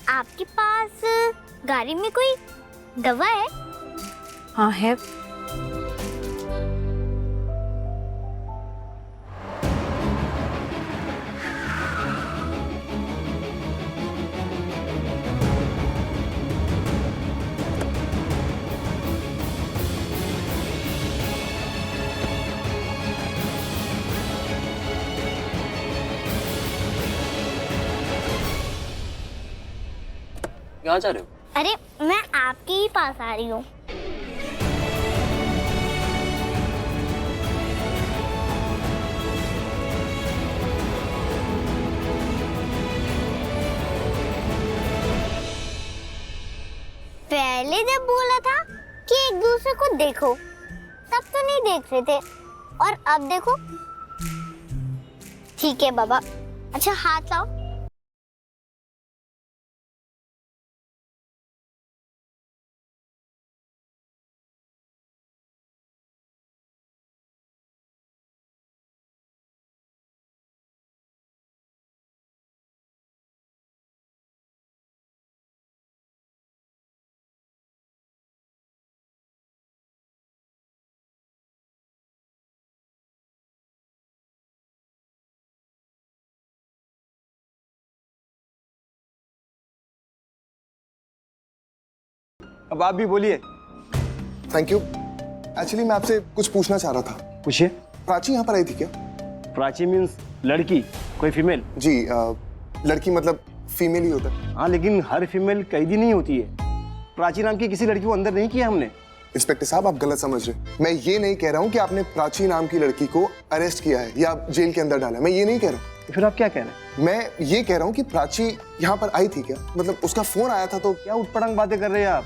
आपके पास गाड़ी में कोई दवा है? हाँ है। कहाँ जा रहे हो? अरे मैं आपके ही पास आ रही हूँ। पहले जब बोला था कि एक दूसरे को देखो, तब तो नहीं देख रहे थे, और अब देखो। ठीक है बाबा, अच्छा हाथ लाओ। अब आप भी बोलिए। Thank you. एक्चुअली मैं आपसे कुछ पूछना चाह रहा था। पूछिए। प्राची यहाँ पर आई थी क्या? प्राची मीन्स लड़की, कोई फीमेल? जी लड़की मतलब फीमेल ही होता है। हाँ, लेकिन हर फीमेल कैदी नहीं होती है। प्राची नाम की किसी लड़की को अंदर नहीं किया हमने। इंस्पेक्टर साहब, आप गलत समझ रहे। मैं ये नहीं कह रहा हूँ कि आपने प्राची नाम की लड़की को अरेस्ट किया है या जेल के अंदर डाला है। मैं ये नहीं कह रहा हूँ। तो फिर आप क्या कह रहे हैं? मैं ये कह रहा हूँ कि प्राची यहाँ पर आई थी क्या? मतलब उसका फोन आया था तो। क्या उटपटांग बातें कर रहे हैं आप?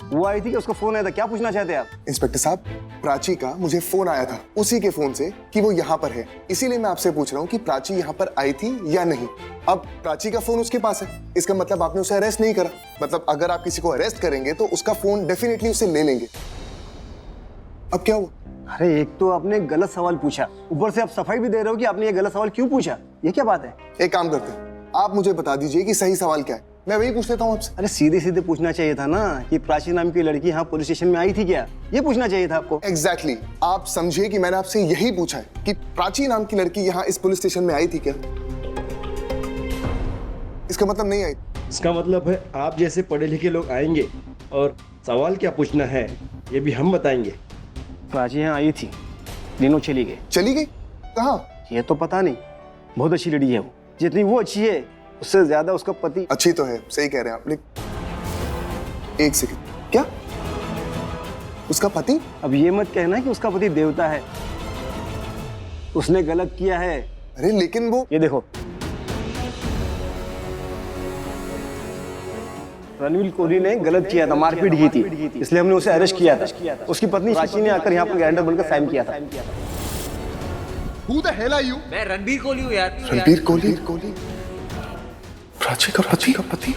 वो आई थी कि उसका फोन आया था? क्या पूछना चाहते हैं आप? इंस्पेक्टर साहब, प्राची का मुझे फोन आया था उसी के फोन से कि वो यहाँ पर है। इसीलिए मैं आपसे पूछ रहा हूँ कि प्राची यहाँ पर आई थी या नहीं। अब प्राची का फोन उसके पास है, इसका मतलब आपने उसे अरेस्ट नहीं करा। मतलब अगर आप किसी को अरेस्ट करेंगे तो उसका फोन डेफिनेटली उसे ले लेंगे। अब क्या हुआ? अरे एक तो आपने गलत सवाल पूछा, ऊपर से आप सफाई भी दे रहे हो कि आपने ये गलत सवाल क्यों पूछा। ये क्या बात है? एक काम करते हैं, आप मुझे बता दीजिए कि सही सवाल क्या है, मैं वही पूछ लेता हूँ आपसे। अरे सीधे सीधे पूछना चाहिए था ना कि प्राची नाम की लड़की यहाँ पुलिस स्टेशन में आई थी क्या? ये पूछना चाहिए था आपको। एग्जैक्टली आप समझिए कि मैंने आपसे यही पूछा है कि प्राची नाम की लड़की यहाँ इस पुलिस स्टेशन में आई थी क्या? इसका मतलब नहीं आई। इसका मतलब है आप जैसे पढ़े लिखे लोग आएंगे और सवाल क्या पूछना है ये भी हम बताएंगे। प्राची यहाँ आई थी, दिनों चली गई। चली गई? कहाँ? ये तो पता नहीं। बहुत अच्छी लड़की है वो, जितनी वो अच्छी है उससे ज्यादा उसका पति। अच्छी तो है, सही कह रहे हैं आप, लेकिन एक सेकंड, क्या उसका पति? अब ये मत कहना कि उसका पति देवता है, उसने गलत किया है। अरे लेकिन वो, ये देखो, रणवीर कोहली ने गलत किया था, मारपीट की थी, इसलिए हमने उसे अरेस्ट किया था। उसकी पत्नी प्राची ने आकर यहाँ पर गारंटर बनकर साइन किया था। Who the hell are you? मैं रणबीर कोहली हूँ यार। रणबीर कोहली? प्राची का पति?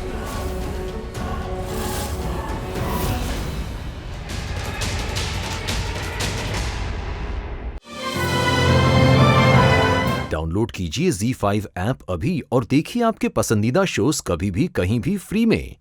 डाउनलोड कीजिए ZEE5 ऐप अभी और देखिए आपके पसंदीदा शोज कभी भी कहीं भी फ्री में।